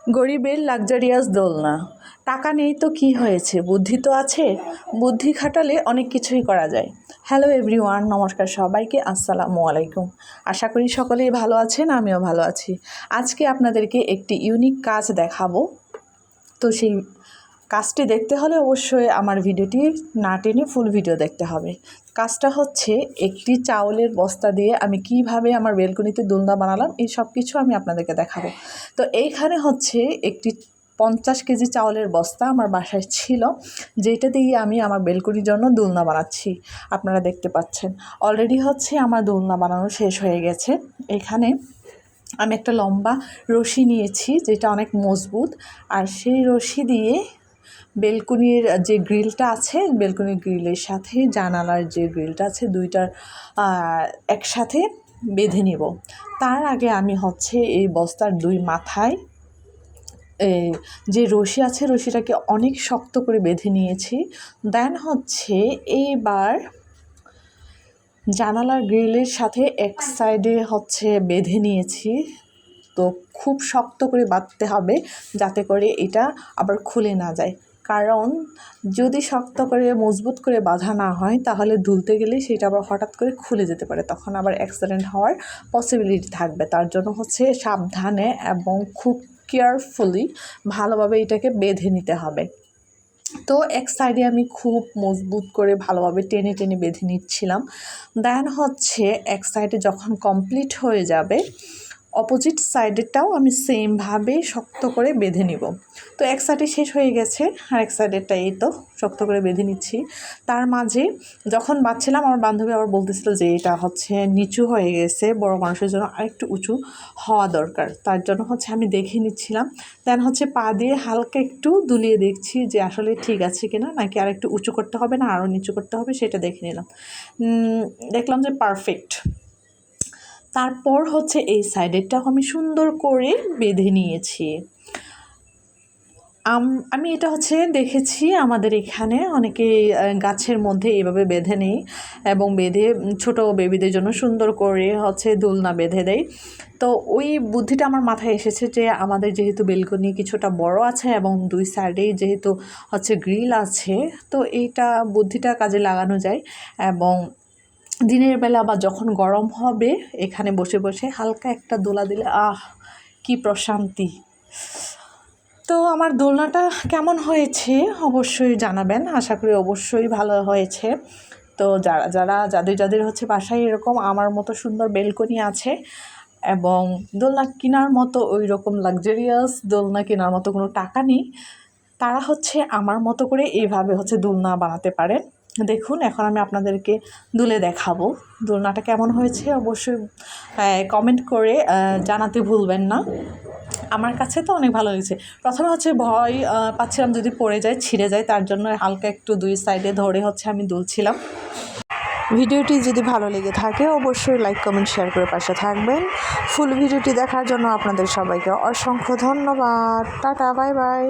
গরিবের লাক্সারিয়াস দোলনা। টাকা নেই তো কি হয়েছে, বুদ্ধি তো আছে। বুদ্ধি খাটালে অনেক কিছুই করা যায়। হ্যালো এভরিওয়ান, নমস্কার সবাইকে, আসসালামু আলাইকুম। আশা করি সকলেই ভালো আছেন, আমিও ভালো আছি। আজকে আপনাদেরকে একটি ইউনিক কাজ দেখাবো। তো সেই কাজটি দেখতে হলে অবশ্যই আমার ভিডিওটি না টেনে ফুল ভিডিও দেখতে হবে। কাজটা হচ্ছে একটি চাউলের বস্তা দিয়ে আমি কিভাবে আমার বেলকনিতে দোলনা বানালাম, এই সব কিছু আমি আপনাদেরকে দেখাবো। তো এইখানে হচ্ছে একটি 50 কেজি চাউলের বস্তা আমার বাসায় ছিল, যেটা দিয়ে আমি আমার বেলকনির জন্য দোলনা বানাচ্ছি। আপনারা দেখতে পাচ্ছেন অলরেডি হচ্ছে আমার দোলনা বানানো শেষ হয়ে গেছে। এখানে আমি একটা লম্বা রশি নিয়েছি, যেটা অনেক মজবুত, আর সেই রশি দিয়ে বেলকনির যে গ্রিলটা আছে, বেলকনির গ্রিলের সাথে জানালার যে গ্রিলটা আছে, দুইটার একসাথে বেঁধে নিব। তার আগে আমি হচ্ছে এই বস্তার দুই মাথায় যে রশি আছে, রশিটাকে অনেক শক্ত করে বেঁধে নিয়েছি। দেন হচ্ছে এইবার জানালার গ্রিলের সাথে এক সাইডে হচ্ছে বেঁধে নিয়েছি। তো খুব শক্ত করে বাঁধতে হবে, যাতে করে এটা আবার খুলে না যায়। কারণ যদি শক্ত করে মজবুত করে বাঁধা না হয়, তাহলে দুলতে গেলে সেটা আবার হঠাৎ করে খুলে যেতে পারে, তখন আবার অ্যাক্সিডেন্ট হওয়ার পসিবিলিটি থাকবে। তার জন্য হচ্ছে সাবধানে এবং খুব কেয়ারফুলি ভালোভাবে এটাকে বেঁধে নিতে হবে। তো এক সাইডে আমি খুব মজবুত করে ভালোভাবে টেনে টেনে বেঁধে নিচ্ছিলাম। দেন হচ্ছে এক সাইডে যখন কমপ্লিট হয়ে যাবে, অপোজিট সাইডেরটাও আমি সেমভাবে শক্ত করে বেঁধে নিব। তো এক সাইডে শেষ হয়ে গেছে, আর এক সাইডেরটা এই তো শক্ত করে বেঁধে নিচ্ছি। তার মাঝে যখন বাঁধছিলাম, আমার বান্ধবী আবার বলতেছিল যে এটা হচ্ছে নিচু হয়ে গেছে, বড় মানুষের জন্য আরেকটু উঁচু হওয়া দরকার। তার জন্য হচ্ছে আমি দেখে নিচ্ছিলাম। দেন হচ্ছে পা দিয়ে হালকা একটু দুলিয়ে দেখছি যে আসলে ঠিক আছে কিনা, নাকি আর একটু উঁচু করতে হবে না আরও নিচু করতে হবে, সেটা দেখে নিলাম। দেখলাম যে পারফেক্ট। তারপর হচ্ছে এই সাইডেরটাও আমি সুন্দর করে বেঁধে নিয়েছি। আমি এটা হচ্ছে দেখেছি আমাদের এখানে অনেকে গাছের মধ্যে এইভাবে বেঁধে নেই, এবং বেঁধে ছোট বেবিদের জন্য সুন্দর করে হচ্ছে দোলনা বেঁধে দেয়। তো ওই বুদ্ধিটা আমার মাথায় এসেছে যে আমাদের যেহেতু বেলকনি কিছুটা বড় আছে এবং দুই সাইডেই যেহেতু হচ্ছে গ্রিল আছে, তো এইটা বুদ্ধিটা কাজে লাগানো যায়। এবং দিনের বেলা বা যখন গরম হবে, এখানে বসে বসে হালকা একটা দোলা দিলে কি প্রশান্তি। তো আমার দোলনাটা কেমন হয়েছে অবশ্যই জানাবেন, আশা করি অবশ্যই ভালো হয়েছে। তো যাদের হচ্ছে বাসায় এরকম আমার মতো সুন্দর বেলকনি আছে এবং দোলনা কেনার মতো ওই রকম লাক্সারিয়াস দোলনা কেনার মতো কোনো টাকা নেই, তারা হচ্ছে আমার মতো করে এইভাবে হচ্ছে দোলনা বানাতে পারে। দেখুন, এখন আমি আপনাদেরকে দুলে দেখাবো দোলনাটা কেমন হয়েছে। অবশ্যই কমেন্ট করে জানাতে ভুলবেন না। আমার কাছে তো অনেক ভালো লেগেছে। প্রথমে হচ্ছে ভয় পাচ্ছিলাম যদি পড়ে যায়, ছিঁড়ে যায়, তার জন্য হালকা একটু দুই সাইডে ধরে হচ্ছে আমি দুলছিলাম। ভিডিওটি যদি ভালো লেগে থাকে অবশ্যই লাইক, কমেন্ট, শেয়ার করে পাশে থাকবেন। ফুল ভিডিওটি দেখার জন্য আপনাদের সবাইকে অসংখ্য ধন্যবাদ। Tata, bye bye.